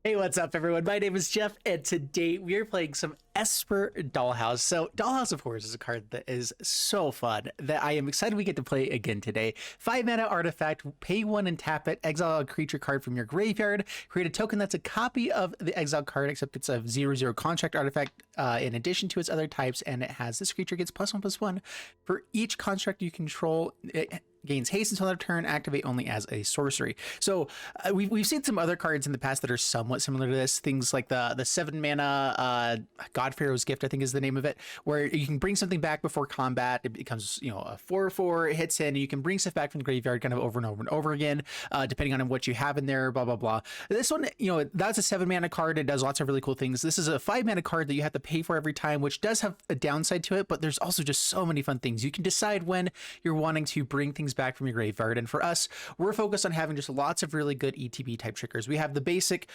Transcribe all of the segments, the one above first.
Hey, what's up, everyone? My name is Jeff, and today we are playing some Esper Dollhouse. So, Dollhouse of Horrors is a card that is so fun that I am excited we get to play again today. 5 mana artifact, pay 1 and tap it, exile a creature card from your graveyard, create a token that's a copy of the exiled card, except it's a 0/0 construct artifact in addition to its other types, and it has this creature gets +1/+1 for each construct you control. It gains haste until their turn, activate only as a sorcery. So we've seen some other cards in the past that are somewhat similar to this. Things like the 7 mana God Pharaoh's Gift, I think is the name of it, where you can bring something back before combat. It becomes, you know, a 4/4, it hits in, and you can bring stuff back from the graveyard kind of over and over and over again, depending on what you have in there, blah, blah, blah. This one, you know, that's a 7 mana card. It does lots of really cool things. This is a 5 mana card that you have to pay for every time, which does have a downside to it, but there's also just so many fun things. You can decide when you're wanting to bring things back from your graveyard, and for us, we're focused on having just lots of really good ETB type triggers. We have the basic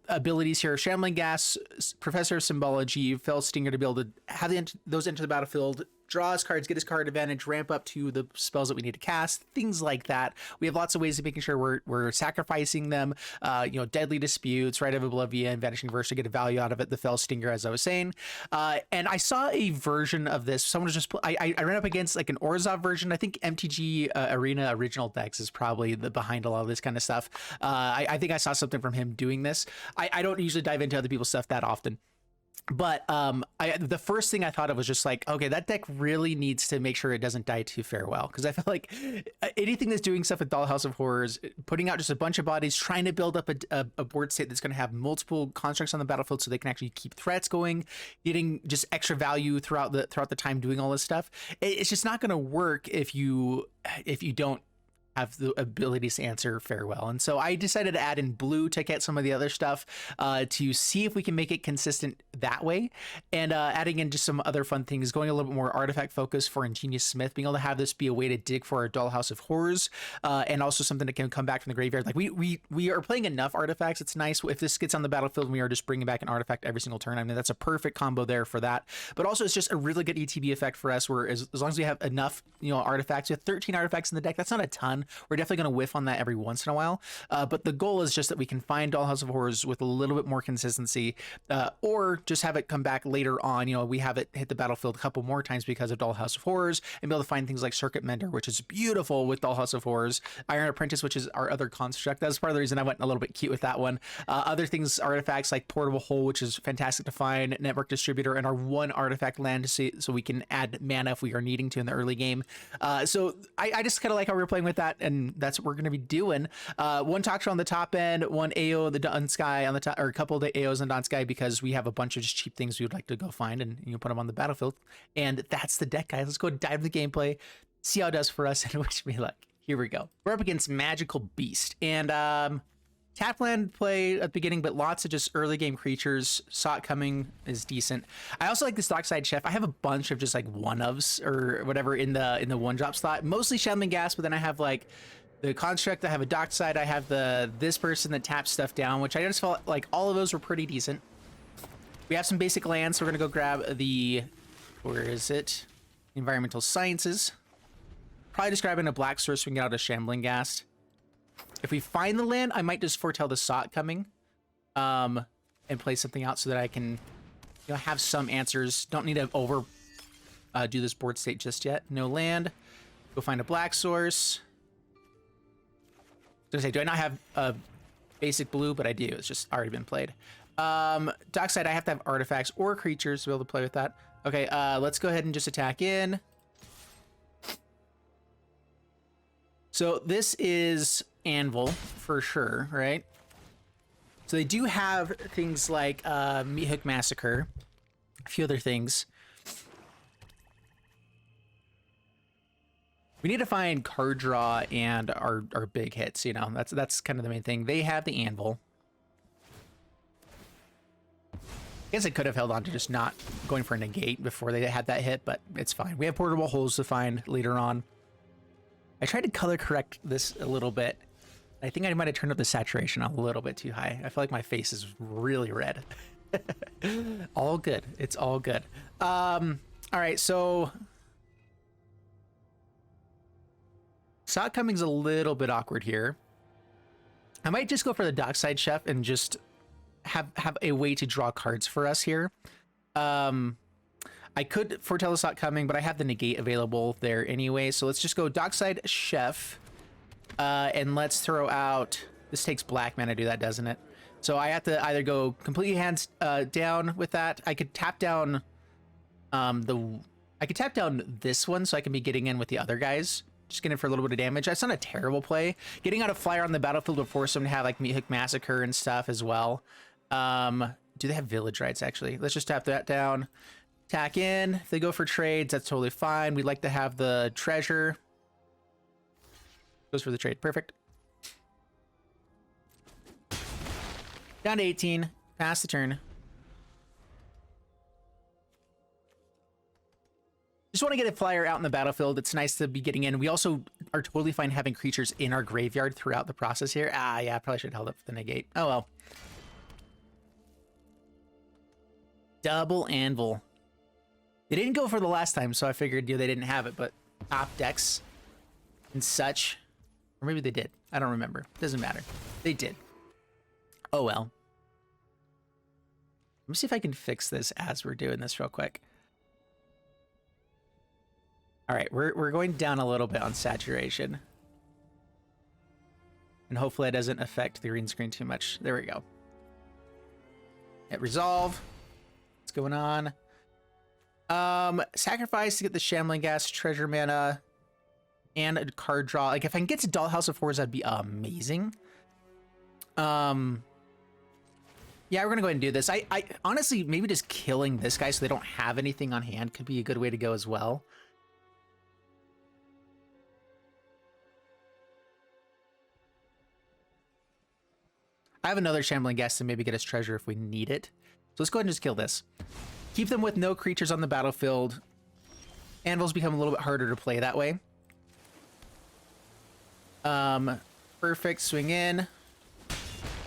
abilities here: Shambling Ghast, Professor of Symbology, Fell Stinger, to be able to have those enter the battlefield, draw his cards, get his card advantage, ramp up to the spells that we need to cast, things like that. We have lots of ways of making sure we're sacrificing them. You know, Deadly Disputes, Rite of Oblivion, Vanishing Verse to get a value out of it, the Fell Stinger, as I was saying. And I saw a version of this. Someone was just, I ran up against like an Orzhov version. I think MTG Arena Original Decks is probably behind a lot of this kind of stuff. I think I saw something from him doing this. I don't usually dive into other people's stuff that often. But the first thing I thought of was just like, okay, that deck really needs to make sure it doesn't die to farewell, because I feel like anything that's doing stuff with Dollhouse of Horrors, putting out just a bunch of bodies, trying to build up a board state that's going to have multiple constructs on the battlefield so they can actually keep threats going, getting just extra value throughout the time doing all this stuff. It's just not going to work if you don't have the abilities to answer farewell. And so I decided to add in blue to get some of the other stuff to see if we can make it consistent that way, and adding in just some other fun things, going a little bit more artifact focus for Ingenious Smith, being able to have this be a way to dig for our Dollhouse of Horrors, and also something that can come back from the graveyard. Like we are playing enough artifacts. It's nice if this gets on the battlefield and we are just bringing back an artifact every single turn. I mean, that's a perfect combo there for that. But also it's just a really good ETB effect for us, where as long as we have enough, you know, artifacts, we have 13 artifacts in the deck. That's not a ton. We're definitely going to whiff on that every once in a while, but the goal is just that we can find Dollhouse of Horrors with a little bit more consistency, or just have it come back later on. You know, we have it hit the battlefield a couple more times because of Dollhouse of Horrors, and be able to find things like Circuit Mender, which is beautiful with Dollhouse of Horrors, Iron Apprentice, which is our other construct. That's part of the reason I went a little bit cute with that one. Other things, artifacts like Portable Hole, which is fantastic to find, Network Distributor, and our 1 artifact land so we can add mana if we are needing to in the early game. So I just kind of like how we're playing with that, and that's what we're going to be doing. 1 Toxrill on the top end, 1 AO the Dunsky on the top, or a couple of the AOs on Dunsky, because we have a bunch of just cheap things we would like to go find and, you know, put them on the battlefield. And that's the deck, guys. Let's go dive into the gameplay, see how it does for us, and wish me luck. Here we go. We're up against Magical Beast, and tap land play at the beginning, but lots of just early game creatures. Saw it coming is decent. I also like this Dockside Chef. I have a bunch of just like one-ofs or whatever in the 1-drop slot, mostly Shambling Ghast, but then I have like the construct, I have a Dockside, I have this person that taps stuff down, which I just felt like all of those were pretty decent. We have some basic lands, so we're gonna go grab where is it? Environmental Sciences. Probably just grabbing a black source so we can get out a Shambling Ghast. If we find the land, I might just foretell the Sot coming, and play something out so that I can, you know, have some answers. Don't need to do this board state just yet. No land. Go find a black source. I was gonna say, do I not have a basic blue? But I do. It's just already been played. Dockside, I have to have artifacts or creatures to be able to play with that. Okay, let's go ahead and just attack in. So this is Anvil for sure, right? So they do have things like Meat Hook Massacre, a few other things. We need to find card draw and our big hits, you know. That's kind of the main thing. They have the Anvil. I guess I could have held on to just not going for a negate before they had that hit, but it's fine. We have Portable Holes to find later on. I tried to color correct this a little bit. I think I might have turned up the saturation a little bit too high. I feel like my face is really red. All good. It's all good. All right, so Sot Coming's a little bit awkward here. I might just go for the Dockside Chef and just have a way to draw cards for us here. I could foretell this not coming, but I have the negate available there anyway. So let's just go Dockside Chef, and let's throw out. This takes black mana to do that, doesn't it? So I have to either go completely hands down with that. I could tap down I could tap down this one so I can be getting in with the other guys. Just getting in for a little bit of damage. That's not a terrible play. Getting out a flyer on the battlefield would force them to have like Meat Hook Massacre and stuff as well. Do they have Village Rites actually? Let's just tap that down. Tack in. If they go for trades, that's totally fine. We'd like to have the treasure. Goes for the trade. Perfect. Down to 18. Pass the turn. Just want to get a flyer out in the battlefield. It's nice to be getting in. We also are totally fine having creatures in our graveyard throughout the process here. Ah, yeah, I probably should have held up the negate. Oh, well. Double Anvil. They didn't go for the last time, so I figured they didn't have it, but top decks and such. Or maybe they did. I don't remember. Doesn't matter. They did. Oh, well. Let me see if I can fix this as we're doing this real quick. All right, we're going down a little bit on saturation. And hopefully it doesn't affect the green screen too much. There we go. Hit resolve. What's going on? Sacrifice to get the Shambling Ghast treasure mana and a card draw. Like if I can get to Dollhouse of Horrors, that'd be amazing. Yeah, we're gonna go ahead and do this. I honestly, maybe just killing this guy so they don't have anything on hand could be a good way to go as well. I have another Shambling Ghast to maybe get us treasure if we need it. So let's go ahead and just kill this. Keep them with no creatures on the battlefield. Anvils become a little bit harder to play that way. Perfect. Swing in.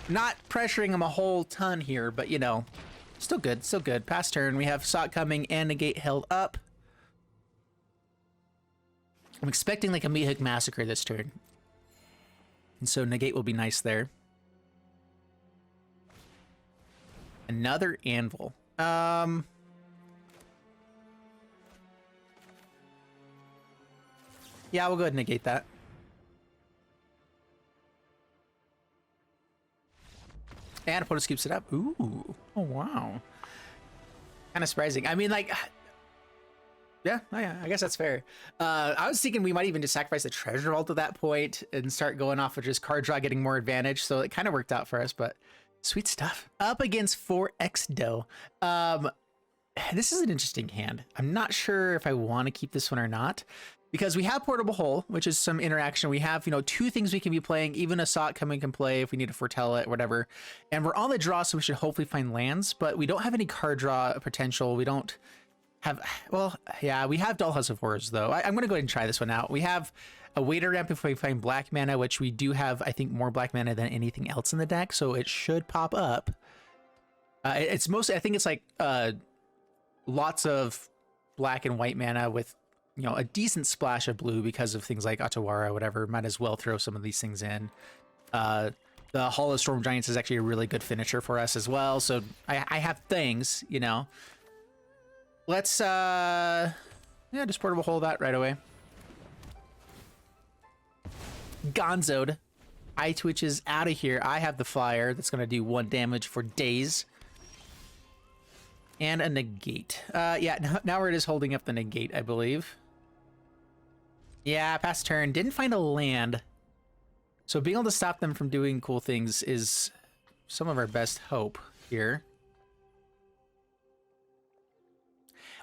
Not pressuring them a whole ton here, but you know, still good, still good. Pass turn. We have Sot coming and Negate held up. I'm expecting like a Meat Hook Massacre this turn. And so Negate will be nice there. Another Anvil. Yeah, we'll go ahead and negate that. And opponent scoops it up. Ooh. Oh, wow. Kind of surprising. I mean, like... Yeah, I guess that's fair. I was thinking we might even just sacrifice the treasure vault at that point and start going off with just card draw, getting more advantage. So it kind of worked out for us, but... Sweet stuff. Up against 4X Do. This is an interesting hand. I'm not sure if I want to keep this one or not, because we have Portable Hole, which is some interaction. We have, you know, two things we can be playing. Even a Sot coming can play if we need to foretell it, whatever. And we're on the draw, so we should hopefully find lands, but we don't have any card draw potential. We don't have, well, yeah, we have Dollhouse of Horrors, though. I'm going to go ahead and try this one out. We have a Waiter Ramp if we find black mana, which we do have, I think, more black mana than anything else in the deck, so it should pop up. It's mostly, I think it's like lots of black and white mana with, you know, a decent splash of blue because of things like Otawara, whatever. Might as well throw some of these things in. The Hall of Storm Giants is actually a really good finisher for us as well, so I have things, you know. Let's, yeah, just Portable Hole that right away. Gonzo'd. Eye Twitch is out of here. I have the flyer that's going to do 1 damage for days. And a negate. Yeah, now we're just holding up the negate, I believe. Yeah, pass turn. Didn't find a land. So being able to stop them from doing cool things is some of our best hope here.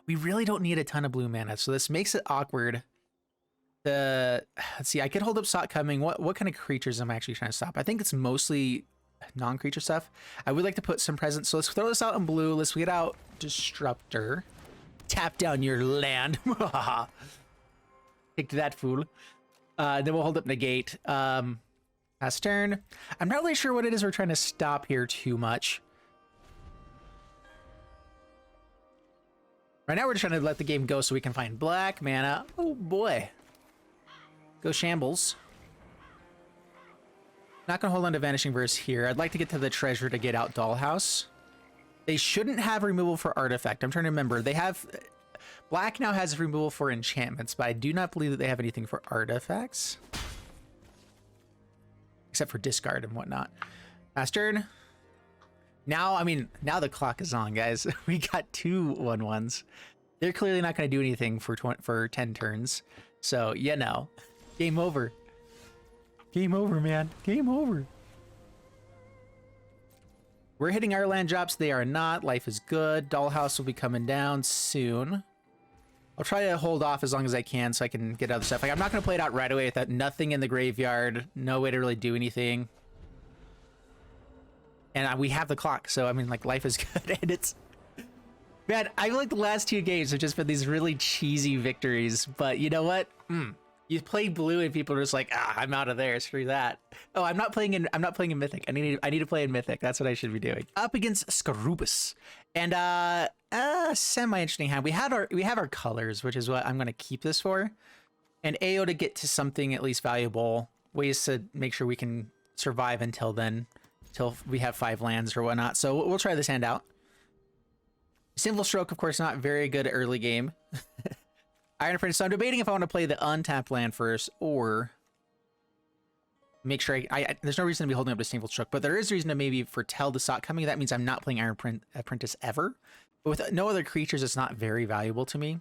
We really don't need a ton of blue mana, so this makes it awkward. Let's see, I could hold up Sot coming. What kind of creatures am I actually trying to stop? I think it's mostly non-creature stuff. I would like to put some presents, so let's throw this out in blue. Let's get out Disruptor. Tap down your land. Take that, fool. Then we'll hold up Negate. Pass turn. I'm not really sure what it is we're trying to stop here too much. Right now we're just trying to let the game go so we can find black mana. Oh boy. Go Shambles. Not gonna hold on to Vanishing Verse here. I'd like to get to the treasure to get out Dollhouse. They shouldn't have removal for artifact. I'm trying to remember. They have... Black now has removal for enchantments, but I do not believe that they have anything for artifacts. Except for discard and whatnot. Last turn. Now, I mean, now the clock is on, guys. We got 2 1/1s. They're clearly not going to do anything for 10 turns. So, you know, game over. Game over, man. Game over. We're hitting our land drops. They are not. Life is good. Dollhouse will be coming down soon. I'll try to hold off as long as I can so I can get other stuff. Like, I'm not going to play it out right away without nothing in the graveyard. No way to really do anything. And we have the clock. So, I mean, like, life is good. And it's... Man, I feel like the last 2 games have just been these really cheesy victories. But you know what? You play blue and people are just like, I'm out of there. Screw that. Oh, I'm not playing in Mythic. I need to play in Mythic. That's what I should be doing. Up against Scarubus. And semi-interesting hand. We have our colors, which is what I'm gonna keep this for. And AO to get to something at least valuable. Ways to make sure we can survive until then. Until we have 5 lands or whatnot. So we'll try this hand out. Disdainful Stroke, of course, not very good early game. Iron Apprentice. So I'm debating if I want to play the untapped land first or make sure there's no reason to be holding up Disdainful Stroke, but there is reason to maybe foretell the Sock coming. That means I'm not playing Iron Apprentice ever. But with no other creatures, it's not very valuable to me.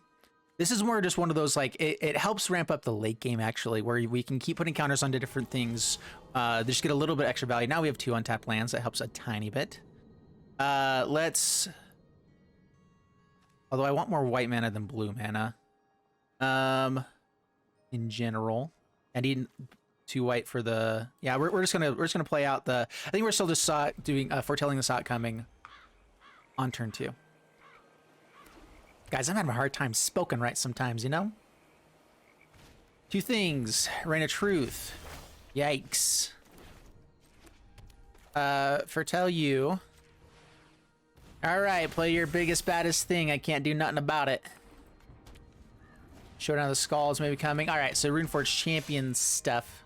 This is more just one of those, like, it helps ramp up the late game, actually, where we can keep putting counters onto different things. Just get a little bit extra value. Now we have 2 untapped lands. That helps a tiny bit. Let's... Although I want more white mana than blue mana. In general, I need 2 white for the... Yeah, we're just gonna play out the... I think we're still just doing foretelling the Sock coming on turn 2. Guys, I'm having a hard time spoken right sometimes, you know? 2 things. Reign of Truth. Yikes. Foretell you. Alright, play your biggest, baddest thing. I can't do nothing about it. Showdown of the Skulls maybe coming. Alright, so Runeforge Champion stuff.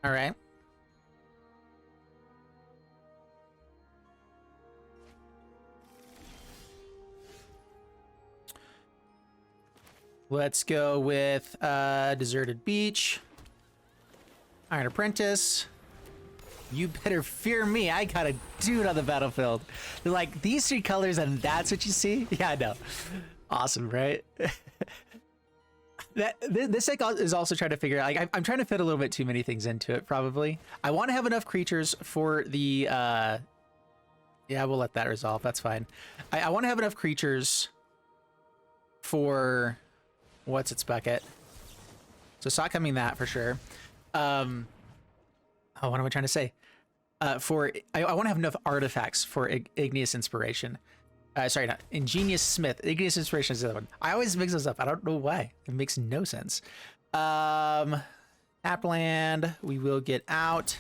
Alright. Let's go with Deserted Beach. Iron Apprentice. You better fear me. I got a dude on the battlefield. They're like, these 3 colors and that's what you see? Yeah, I know. Awesome, right? This deck is also trying to figure out, like, I'm trying to fit a little bit too many things into it, probably. I want to have enough creatures for the, yeah, we'll let that resolve. That's fine. I want to have enough creatures for, what's its bucket? So Sock coming that for sure. Oh, what am I trying to say? I want to have enough artifacts for Igneous Inspiration. Sorry, not Ingenious Smith. Igneous Inspiration is the other one. I always mix those up. I don't know why. It makes no sense. Appland, we will get out.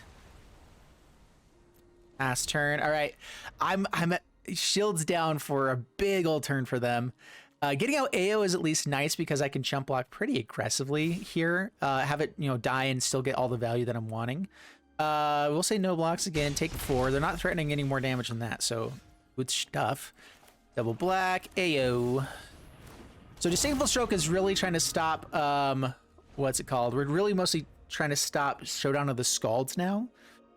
Last turn. All right, I'm at shields down for a big old turn for them. Getting out AO is at least nice because I can chump block pretty aggressively here. Have it, die and still get all the value that I'm wanting. We'll say no blocks again. Take 4. They're not threatening any more damage than that, so good stuff. Double black, AO. So Disdainful Stroke is really trying to stop, what's it called? We're really mostly trying to stop Showdown of the Scalds now.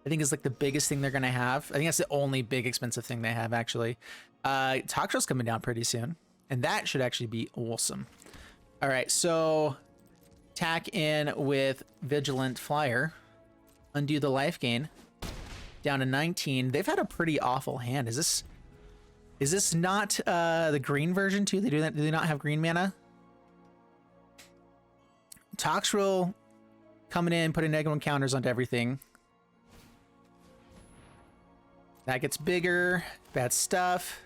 I think is like the biggest thing they're going to have. I think that's the only big expensive thing they have, actually. Toxrill's coming down pretty soon, and that should actually be awesome. All right, so tack in with Vigilant Flyer. Undo the life gain. Down to 19. They've had a pretty awful hand. Is this not the green version too? They do that. Do they not have green mana? Toxrill coming in, putting -1 counters onto everything. That gets bigger. Bad stuff.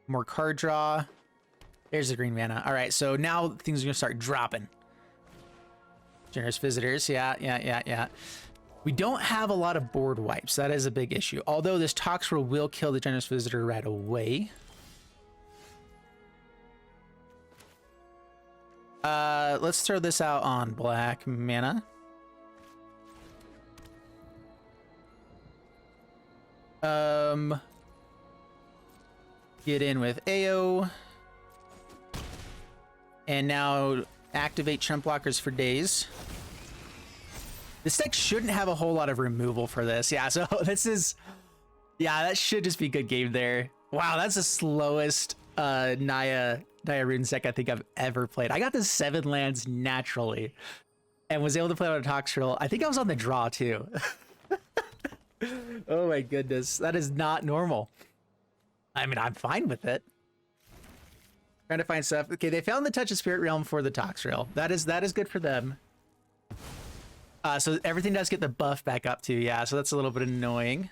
More card draw. There's the green mana. All right, so now things are gonna start dropping. Generous Visitors. Yeah. We don't have a lot of board wipes. That is a big issue. Although this Toxrill will kill the Generous Visitor right away. Let's throw this out on black mana. Get in with AO. And now activate chump blockers for days. This deck shouldn't have a whole lot of removal for this. Yeah, so this is... Yeah, that should just be good game there. Wow, that's the slowest Naya Runes deck I think I've ever played. I got the 7 lands naturally and was able to play on a Toxrill. I think I was on the draw too. Oh my goodness, that is not normal. I mean, I'm fine with it. Trying to find stuff. Okay, they found the Touch of Spirit Realm for the Toxrill. That is good for them. So everything does get the buff back up too. Yeah, so that's a little bit annoying.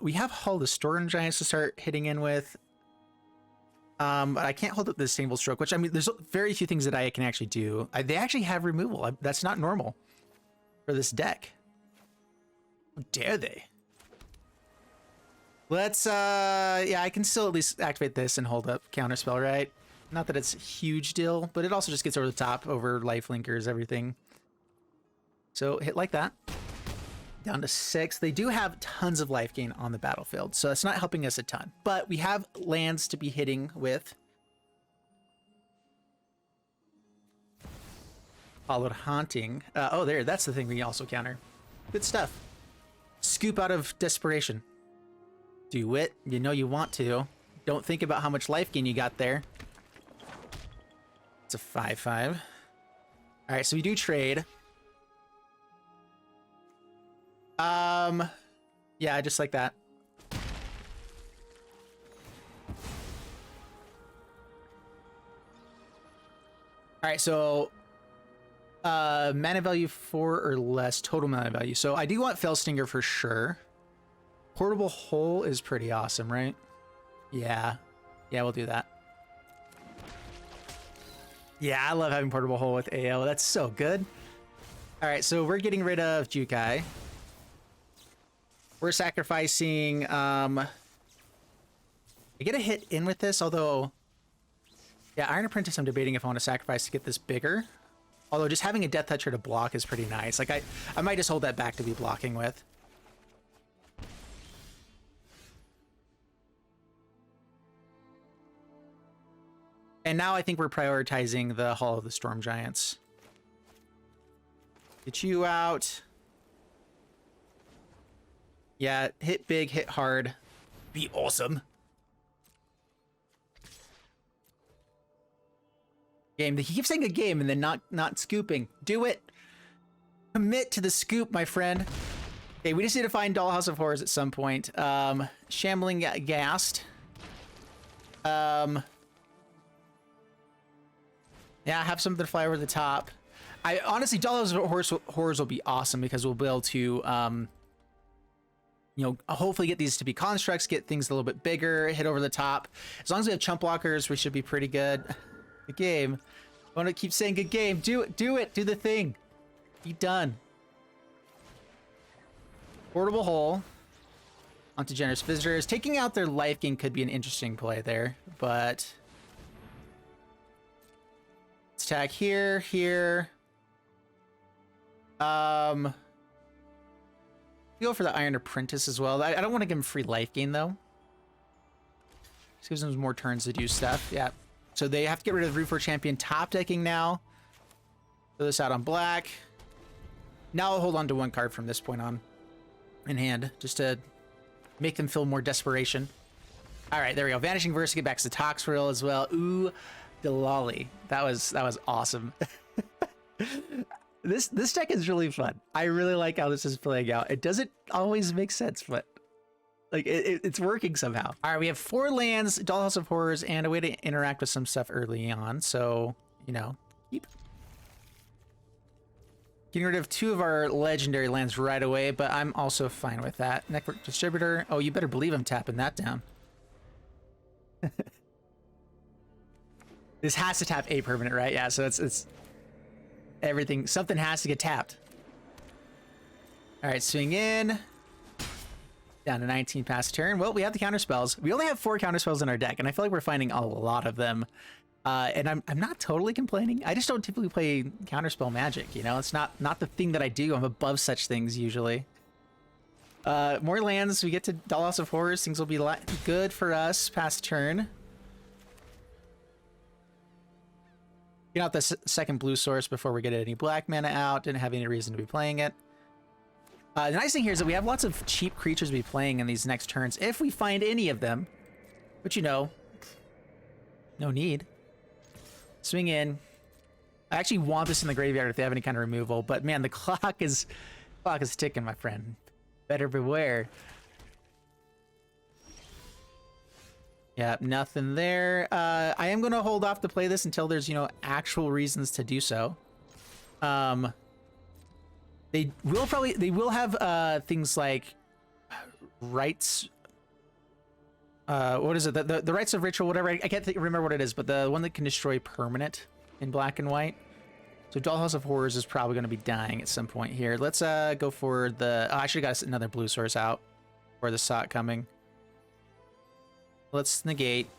We have Hull the Storm Giants to start hitting in with. But I can't hold up the Disdainful Stroke, which, I mean, there's very few things that I can actually do. They actually have removal. That's not normal for this deck. How dare they? Let's, yeah, I can still at least activate this and hold up Counterspell, right? Not that it's a huge deal, but it also just gets over the top over Lifelinkers, everything. So hit like that. Down to 6. They do have tons of life gain on the battlefield, so it's not helping us a ton. But we have lands to be hitting with. Followed Haunting. Oh, there. That's the thing we also counter. Good stuff. Scoop out of desperation. Do it. You know you want to. Don't think about how much life gain you got there. It's a 5/5. All right, so we do trade. Yeah, just like that. All right, so mana value 4 or less, total mana value. So I do want Fellstinger for sure. Portable Hole is pretty awesome, right? Yeah. Yeah, we'll do that. Yeah, I love having Portable Hole with AO. That's so good. All right, so we're getting rid of Jukai. We're sacrificing, I get a hit in with this, although, yeah, Iron Apprentice I'm debating if I want to sacrifice to get this bigger. Although just having a Death Toucher to block is pretty nice. Like, I might just hold that back to be blocking with. And now I think we're prioritizing the Hall of the Storm Giants. Get you out. Yeah, hit big, hit hard. Be awesome. Game. He keeps saying a game and then not scooping. Do it. Commit to the scoop, my friend. Okay, we just need to find Dollhouse of Horrors at some point. Shambling Ghast. Yeah, have something to fly over the top. I honestly, Dollhouse of Horrors will be awesome because we'll be able to, you know, hopefully get these to be constructs, get things a little bit bigger, hit over the top. As long as we have chump blockers, we should be pretty good. Good game. I want to keep saying good game. Do it. Do it. Do the thing. Be done. Portable Hole. Onto Generous Visitors. Taking out their life gain could be an interesting play there, but let's attack here, here. Go for the Iron Apprentice as well. I don't want to give him free life gain though. Just gives them more turns to do stuff. Yeah. So they have to get rid of Root for Champion top decking now. Throw this out on black. Now I'll hold on to one card from this point on in hand, just to make them feel more desperation. All right, there we go. Vanishing Verse to get back to the Toxrill as well. Ooh, Delali. That was awesome. This deck is really fun. I really like how this is playing out. It doesn't always make sense, but like it's working somehow. All right, we have 4 lands, Dollhouse of Horrors, and a way to interact with some stuff early on. So, you know, keep getting rid of 2 of our legendary lands right away, but I'm also fine with that. Network Distributor. Oh, you better believe I'm tapping that down. This has to tap a permanent, right? Yeah, so it's everything. Something has to get tapped. All right, swing in. Down to 19 past turn. Well, we have the counter spells. We only have 4 counter spells in our deck, and I feel like we're finding a lot of them. And I'm not totally complaining. I just don't typically play counterspell Magic, you know? It's not the thing that I do. I'm above such things usually. More lands. We get to Dollhouse of Horrors. Things will be good for us past turn. Get out the second blue source before we get any black mana out. Didn't have any reason to be playing it. The nice thing here is that we have lots of cheap creatures to be playing in these next turns if we find any of them. But you know, no need. Swing in. I actually want this in the graveyard if they have any kind of removal, but man, the clock is ticking, my friend. Better beware. Yeah, nothing there. I am gonna hold off to play this until there's, you know, actual reasons to do so. They will have things like rights. What is it? The rights of ritual, whatever. I can't remember what it is, but the one that can destroy permanent in black and white. So Dollhouse of Horrors is probably going to be dying at some point here. Let's go for the... Oh, I should have got another blue source out for the Sot coming. Let's negate.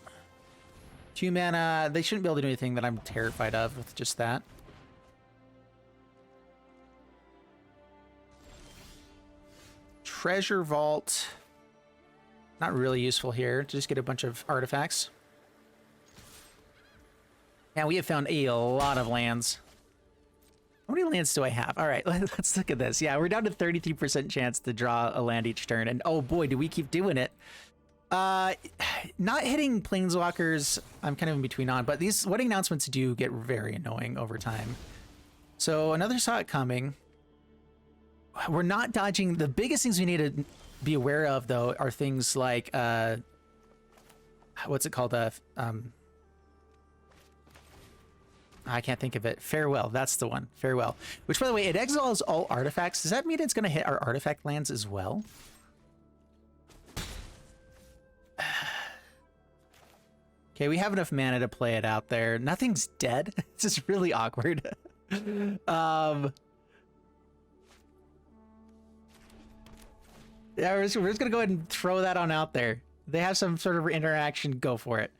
2 mana. They shouldn't be able to do anything that I'm terrified of with just that. Treasure Vault. Not really useful here. Just get a bunch of artifacts. And we have found a lot of lands. How many lands do I have? All right, let's look at this. Yeah, we're down to 33% chance to draw a land each turn. And oh boy, do we keep doing it. Not hitting Planeswalkers, I'm kind of in between on, but these wedding announcements do get very annoying over time. So another Sot coming. We're not dodging. The biggest things we need to be aware of, though, are things like, what's it called? I can't think of it. Farewell. That's the one. Farewell. Which, by the way, it exiles all artifacts. Does that mean it's going to hit our artifact lands as well? Okay, we have enough mana to play it out there. Nothing's dead. This is really awkward. Yeah, we're just gonna go ahead and throw that on out there. They have some sort of interaction. Go for it.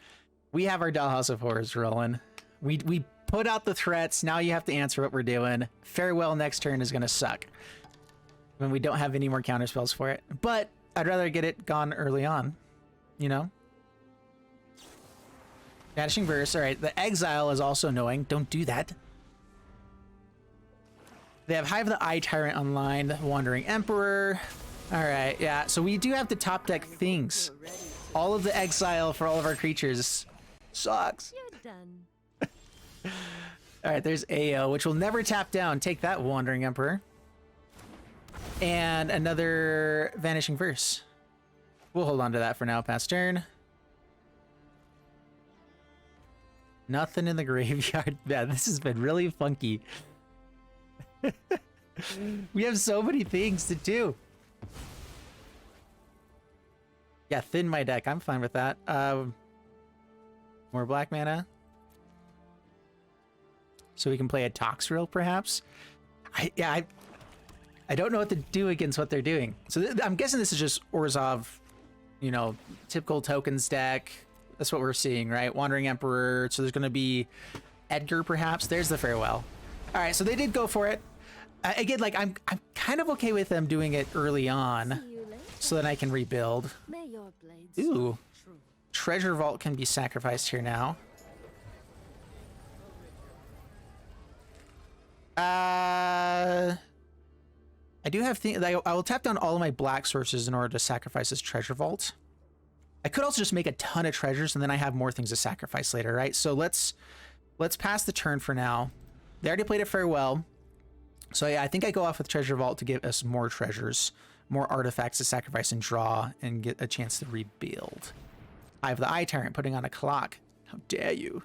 We have our Dollhouse of Horrors rolling. We put out the threats. Now you have to answer what we're doing. Farewell next turn is gonna suck when we don't have any more counter spells for it. But I'd rather get it gone early on. You know. Vanishing Verse. All right. The exile is also annoying. Don't do that. They have Hive the Eye Tyrant online. The Wandering Emperor. All right, yeah, so we do have to top deck things. All of the exile for all of our creatures sucks. You're done. All right, there's AO, which will never tap down. Take that, Wandering Emperor. And another Vanishing Verse. We'll hold on to that for now, past turn. Nothing in the graveyard. Yeah, this has been really funky. We have so many things to do. Yeah, thin my deck. I'm fine with that. More black mana. So we can play a Toxrill, perhaps. I don't know what to do against what they're doing. So I'm guessing this is just Orzhov, you know, typical tokens deck. That's what we're seeing, right? Wandering Emperor. So there's going to be Edgar, perhaps. There's the Farewell. All right, so they did go for it. Again, like I'm kind of okay with them doing it early on, so that I can rebuild. Ooh, Treasure Vault can be sacrificed here now. I do have things. I will tap down all of my black sources in order to sacrifice this Treasure Vault. I could also just make a ton of treasures, and then I have more things to sacrifice later, right? So let's pass the turn for now. They already played a Farewell. So yeah, I think I go off with Treasure Vault to give us more treasures, more artifacts to sacrifice and draw, and get a chance to rebuild. I have the Eye Tyrant putting on a clock. How dare you?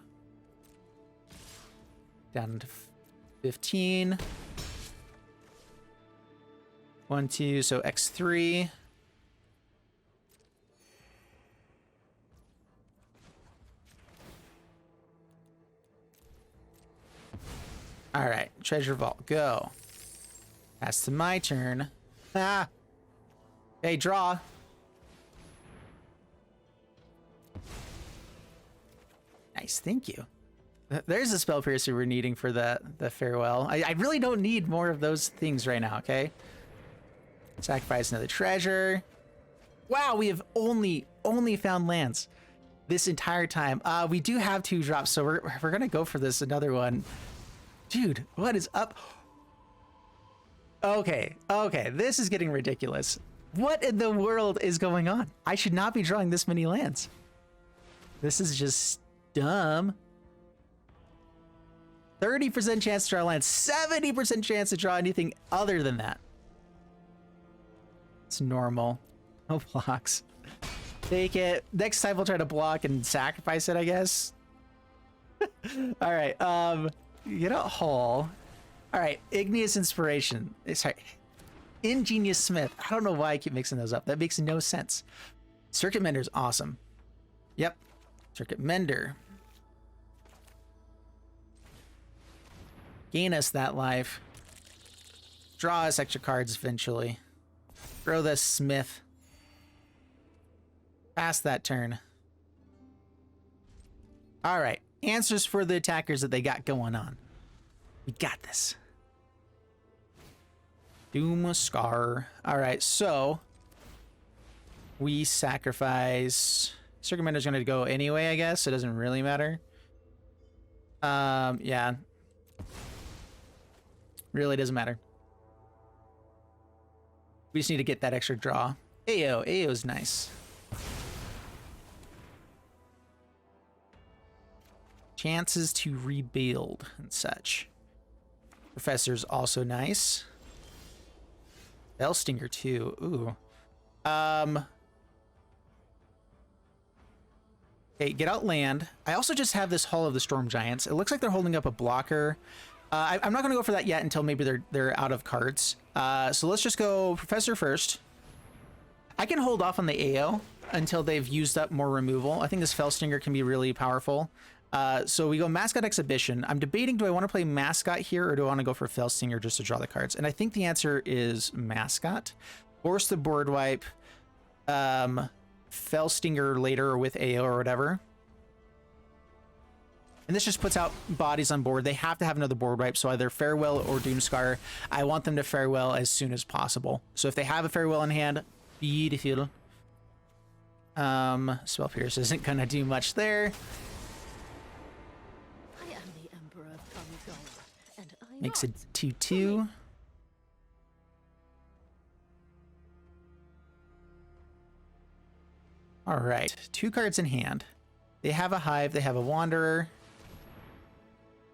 Down to 15. 1, 2, so X3. All right, Treasure Vault, go. That's to my turn. Ah! Hey, draw. Nice, thank you. There's a Spell Piercer we're needing for the Farewell. I really don't need more of those things right now, okay? Sacrifice another treasure. Wow, we have only found lands this entire time. We do have 2 drops, so we're gonna go for this another one. Dude, what is up? Okay, this is getting ridiculous. What in the world is going on? I should not be drawing this many lands. This is just dumb. 30% chance to draw land, 70% chance to draw anything other than that. It's normal. No blocks. Take it. Next time we'll try to block and sacrifice it, I guess. All right. Get a haul. All right. Igneous Inspiration. Sorry. Ingenious Smith. I don't know why I keep mixing those up. That makes no sense. Circuit Mender is awesome. Yep. Circuit Mender. Gain us that life. Draw us extra cards eventually. Throw the Smith. Pass that turn. All right. Answers for the attackers that they got going on. We got this. Doom Scar. All right. So we sacrifice. Circuit Mender's going to go anyway, I guess. It doesn't really matter. Yeah. Really doesn't matter. We just need to get that extra draw. AO's nice. Chances to rebuild and such. Professor's also nice. Bellstinger too. Ooh. Okay, get out land. I also just have this Hall of the Storm Giants. It looks like they're holding up a blocker. I'm not going to go for that yet until maybe they're out of cards. So let's just go Professor first. I can hold off on the AO until they've used up more removal. I think this Fellstinger can be really powerful. So we go Mascot Exhibition. I'm debating, do I want to play Mascot here or do I want to go for Fellstinger just to draw the cards? And I think the answer is Mascot. Force the board wipe. Fellstinger later with AO or whatever. And this just puts out bodies on board. They have to have another board wipe, so either Farewell or Doomscar. I want them to Farewell as soon as possible. So if they have a Farewell in hand, beautiful. Spell Pierce isn't gonna do much there. I am the Emperor of Kamigawa, and I Makes it 2/2. All right, 2 cards in hand. They have a Hive, they have a Wanderer.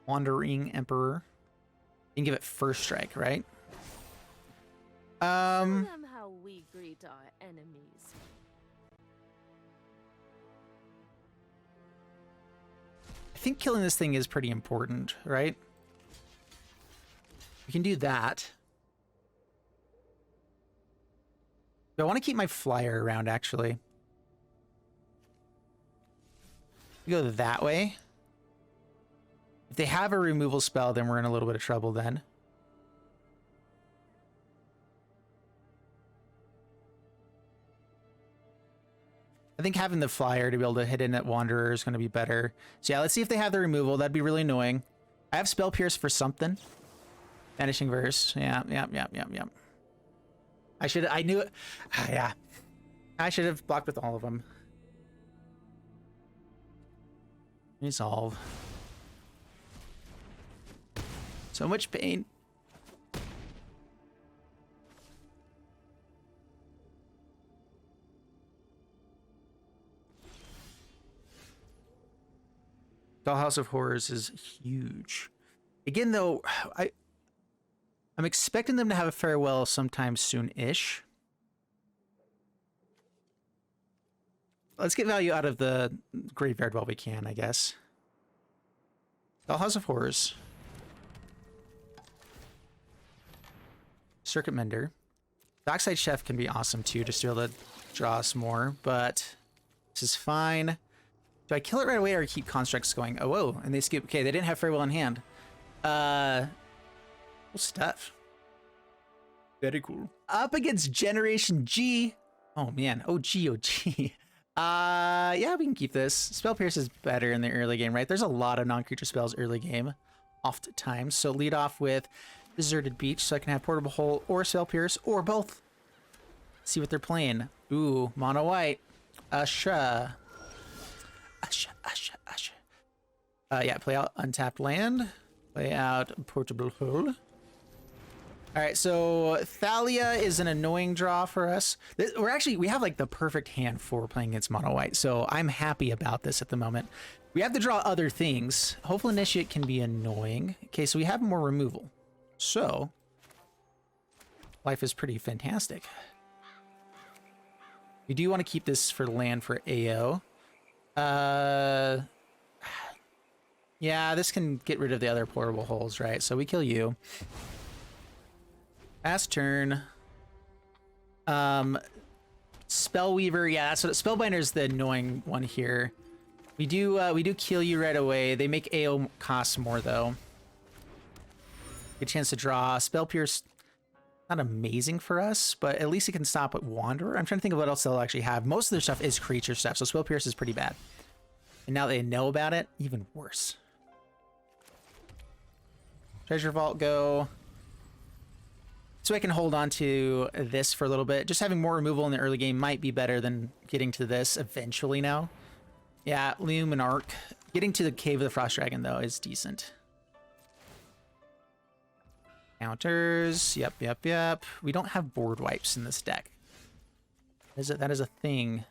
Wandering Emperor. You can give it first strike, right? Tell them how we greet our enemies. I think killing this thing is pretty important, right? We can do that. Do I want to keep my flyer around, actually? We go that way. If they have a removal spell, then we're in a little bit of trouble then. I think having the flyer to be able to hit in at Wanderer is going to be better. So yeah, let's see if they have the removal. That'd be really annoying. I have Spell Pierce for something. Vanishing Verse. Yeah. I knew it. Yeah. I should have blocked with all of them. Resolve. So much pain. Dollhouse of Horrors is huge. Again, though, I'm expecting them to have a Farewell sometime soon-ish. Let's get value out of the graveyard while we can, I guess. Dollhouse of Horrors. Circuit Mender. Dockside Chef can be awesome too, just to be able to draw us more, but this is fine. Do I kill it right away or keep constructs going? Oh, whoa, and they skip. Okay, they didn't have Farewell in hand. Cool stuff. Very cool. Up against Generation G. Oh man, OG. Yeah, we can keep this. Spell Pierce is better in the early game, right? There's a lot of non-creature spells early game, oftentimes. So lead off with Deserted Beach, so I can have Portable Hole or Spell Pierce, or both. See what they're playing. Ooh, mono white. Usha. Usha, Usha, Usha. Yeah, play out untapped land. Play out portable hole. All right, so Thalia is an annoying draw for us. We have like the perfect hand for playing against mono white, so I'm happy about this at the moment. We have to draw other things. Hopeful Initiate can be annoying. Okay, so we have more removal. So, life is pretty fantastic. We do want to keep this for land for AO. Yeah, this can get rid of the other portable holes, right? So we kill you. Last turn. Spellweaver, yeah, that's what Spellbinder is the annoying one here. We do kill you right away. They make AO cost more though. Good chance to draw. Spell Pierce, not amazing for us, but at least it can stop at Wanderer. I'm trying to think of what else they'll actually have. Most of their stuff is creature stuff, so Spell Pierce is pretty bad. And now they know about it, even worse. Treasure Vault go. So I can hold on to this for a little bit. Just having more removal in the early game might be better than getting to this eventually now. Yeah, Loom and Arc. Getting to the Cave of the Frost Dragon, though, is decent. Counters. Yep. We don't have board wipes in this deck. That is a thing.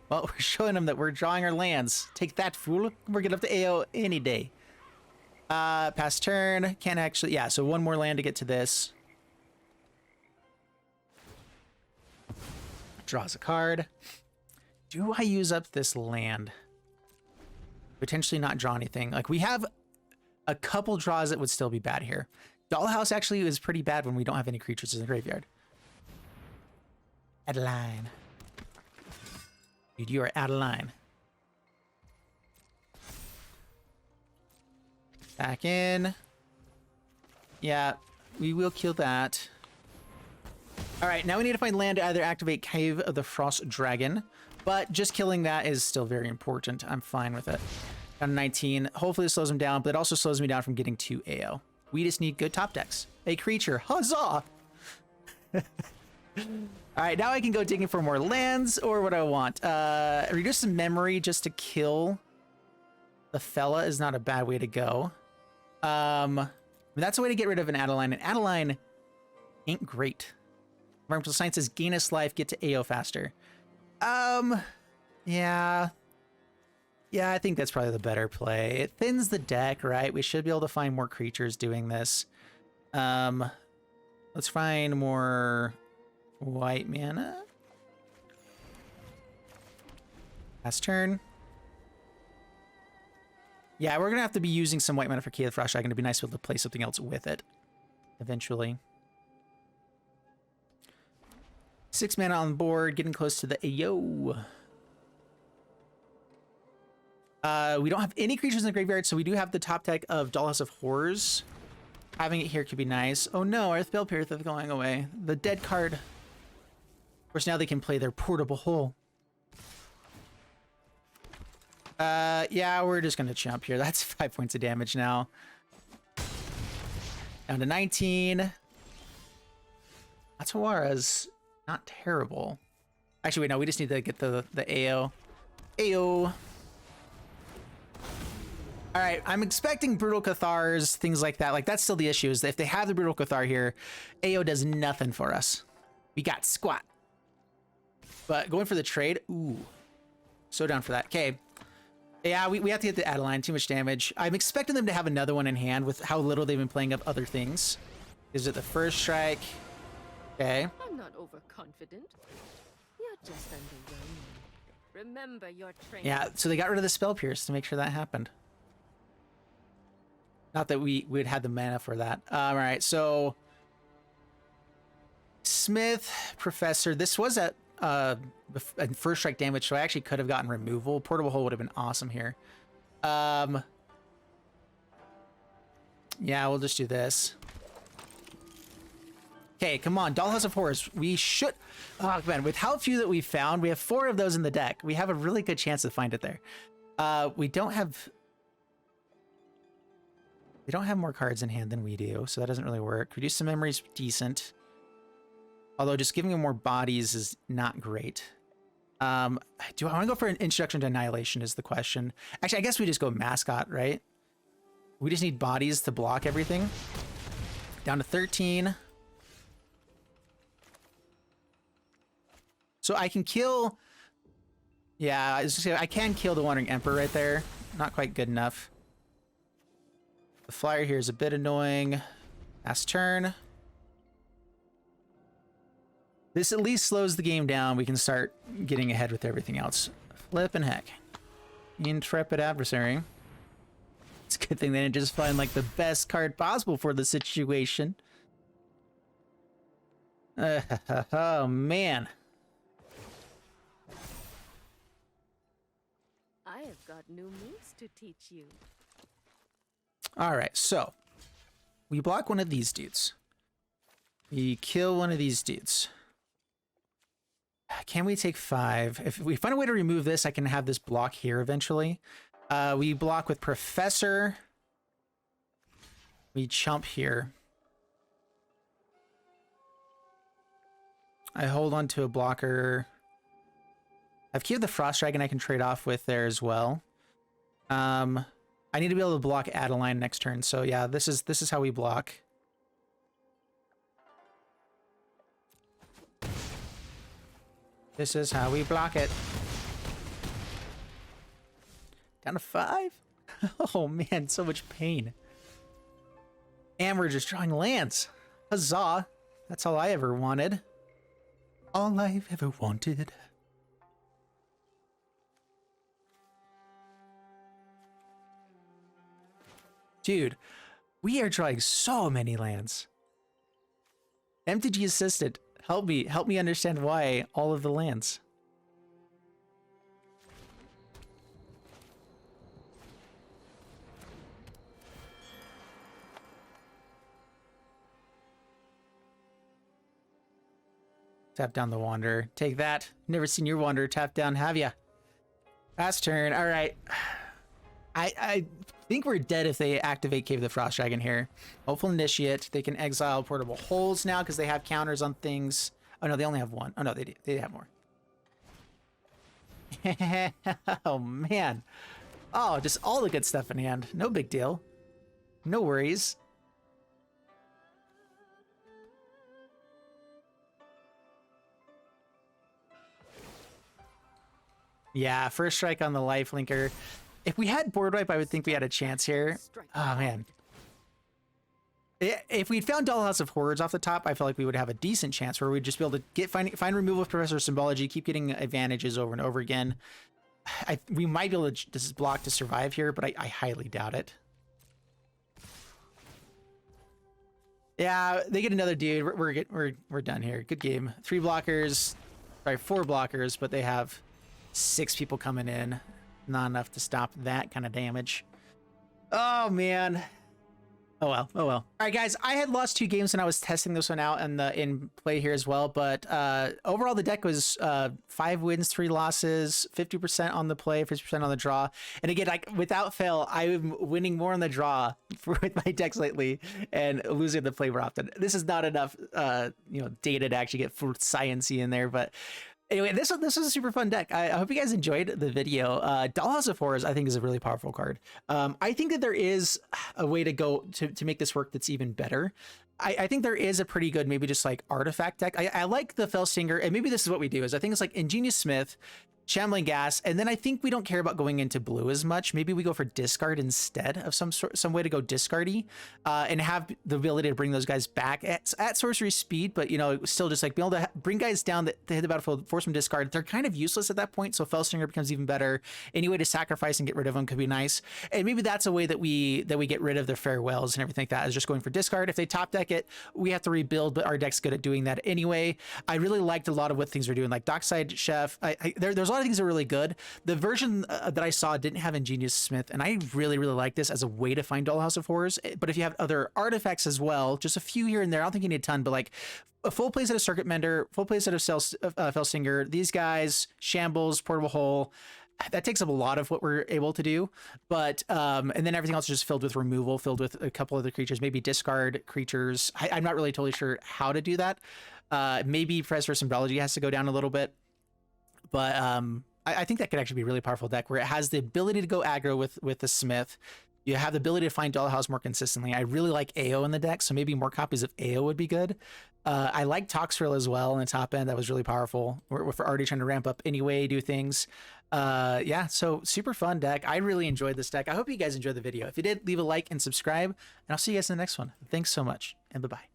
Well, we're showing them that we're drawing our lands. Take that, fool. We're getting up to AO any day. Pass turn. Can't actually... Yeah, so one more land to get to this. Draws a card. Do I use up this land? Potentially not draw anything. Like, we have a couple draws that would still be bad here. Dollhouse actually is pretty bad when we don't have any creatures in the graveyard. Adeline. Dude, you are out of line. Back in. Yeah, we will kill that. All right, now we need to find land to either activate Cave of the Frost Dragon, but just killing that is still very important. I'm fine with it. Down to 19. Hopefully it slows him down, but it also slows me down from getting to AO. We just need good top decks. A creature. Huzzah! All right, now I can go digging for more lands or what I want. Reduce some memory just to kill the fella is not a bad way to go. That's a way to get rid of an Adeline, and Adeline ain't great. Environmental Science says gain us life, get to AO faster. Yeah, I think that's probably the better play. It thins the deck, right? We should be able to find more creatures doing this. Let's find more white mana. Last turn. Yeah, we're gonna have to be using some white mana for Cave of the Frost Dragon. It'd be nice to be able to play something else with it eventually. 6 mana on board, getting close to the AO. We don't have any creatures in the graveyard, so we do have the top deck of Dollhouse of Horrors. Having it here could be nice. Oh no, our Spell Pierce is going away. The dead card. Of course, now they can play their portable hole. Yeah, we're just gonna jump here. That's 5 points of damage now. Down to 19. Otawara's not terrible. Actually, wait, no, we just need to get the AO. AO. All right, I'm expecting Brutal Cathars, things like that. Like, that's still the issue, is that if they have the Brutal Cathar here, AO does nothing for us. We got squat. But going for the trade, ooh. So down for that. Okay. Yeah, we have to get the Adeline. Too much damage. I'm expecting them to have another one in hand with how little they've been playing of other things. Is it the first strike? Okay. I'm not overconfident. You're just underwhelming. Remember your training. Yeah, so they got rid of the Spell Pierce to make sure that happened. Not that we'd had the mana for that. All right, so Smith, Professor. This was at first strike damage, so I actually could have gotten removal. Portable Hole would have been awesome here. Yeah, we'll just do this. Okay, come on, Dollhouse of Horrors. We should... Oh, man, with how few that we found, we have 4 of those in the deck. We have a really good chance to find it there. We don't have... They don't have more cards in hand than we do, so that doesn't really work. Reduce some memories, decent. Although just giving him more bodies is not great. Do I want to go for an introduction to Annihilation is the question. Actually, I guess we just go Mascot, right? We just need bodies to block everything. Down to 13. So I can kill... Yeah, I can kill the Wandering Emperor right there. Not quite good enough. The flyer here is a bit annoying. Last turn. This at least slows the game down. We can start getting ahead with everything else. Flippin' heck. Intrepid Adversary. It's a good thing they didn't just find like the best card possible for the situation. Oh man. I have got new moves to teach you. All right, so we block one of these dudes. We kill one of these dudes. Can we take 5? If we find a way to remove this, I can have this block here eventually. We block with Professor. We chump here. I hold on to a blocker. I've keyed the Frost Dragon I can trade off with there as well. I need to be able to block Adeline next turn. So yeah, this is how we block. This is how we block it. Down to 5? Oh man, so much pain. And we're just drawing lands. Huzzah. That's all I ever wanted. All I've ever wanted. Dude, we are drawing so many lands. MTG Assistant, help me understand why all of the lands. Tap down the Wanderer. Take that. Never seen your Wanderer tap down, have ya? Last turn. All right. I think we're dead if they activate Cave of the Frost Dragon here. Hopeful Initiate. They can exile Portable Holes now because they have counters on things. Oh no, they only have one. Oh no, they have more. Oh man. Oh, just all the good stuff in hand. No big deal. No worries. Yeah, first strike on the lifelinker. If we had board wipe, I would think we had a chance here. Oh man. If we'd found Dollhouse of Horrors off the top, I feel like we would have a decent chance where we'd just be able to find removal of Professor of Symbology, keep getting advantages over and over again. We might be able to just block to survive here, but I highly doubt it. Yeah, they get another dude. We're done here. Good game. 3 blockers, sorry, 4 blockers, but they have 6 people coming in. Not enough to stop that kind of damage. Oh man. Oh well. Oh well. All right, guys. I had lost 2 games when I was testing this one out and in play here as well. But overall, the deck was 5 wins, 3 losses, 50% on the play, 50% on the draw. And again, like without fail, I'm winning more on the draw with my decks lately and losing the play more often. This is not enough, data to actually get full science-y in there, but. Anyway, this was a super fun deck. I hope you guys enjoyed the video. Dollhouse of Horrors, I think, is a really powerful card. I think that there is a way to go to make this work that's even better. I think there is a pretty good, maybe just like artifact deck. I like the Felsinger, and maybe this is what we do, is I think it's like Ingenious Smith, Shambling Ghast, and then I think we don't care about going into blue as much. Maybe we go for discard instead of some way to go discardy, and have the ability to bring those guys back at sorcery speed, but still just like be able to bring guys down that hit the battlefield, force them discard. They're kind of useless at that point, so Felsinger becomes even better. Any way to sacrifice and get rid of them could be nice, and maybe that's a way that we get rid of their farewells and everything like that, is just going for discard. If they top deck it, we have to rebuild, but our deck's good at doing that anyway. I really liked a lot of what things are doing, like Dockside Chef. There's a lot of things that are really good. The version that I saw didn't have Ingenious Smith, and I really like this as a way to find Dollhouse of Horrors. But if you have other artifacts as well, just a few here and there, I don't think you need a ton, but like a full playset of Circuit Mender, full playset of Felsinger, these guys, Shambles, Portable Hole, that takes up a lot of what we're able to do. But and then everything else is just filled with removal, filled with a couple other creatures, maybe discard creatures. I'm not really totally sure how to do that. Maybe Professor of Symbology has to go down a little bit, but I think that could actually be a really powerful deck where it has the ability to go aggro with the Smith. You have the ability to find Dollhouse more consistently. I really like AO in the deck, so maybe more copies of AO would be good. I like Toxrill as well in the top end. That was really powerful. We're already trying to ramp up anyway, do things. Yeah, so super fun deck. I really enjoyed this deck. I hope you guys enjoyed the video. If you did, leave a like and subscribe, and I'll see you guys in the next one. Thanks so much, and bye-bye.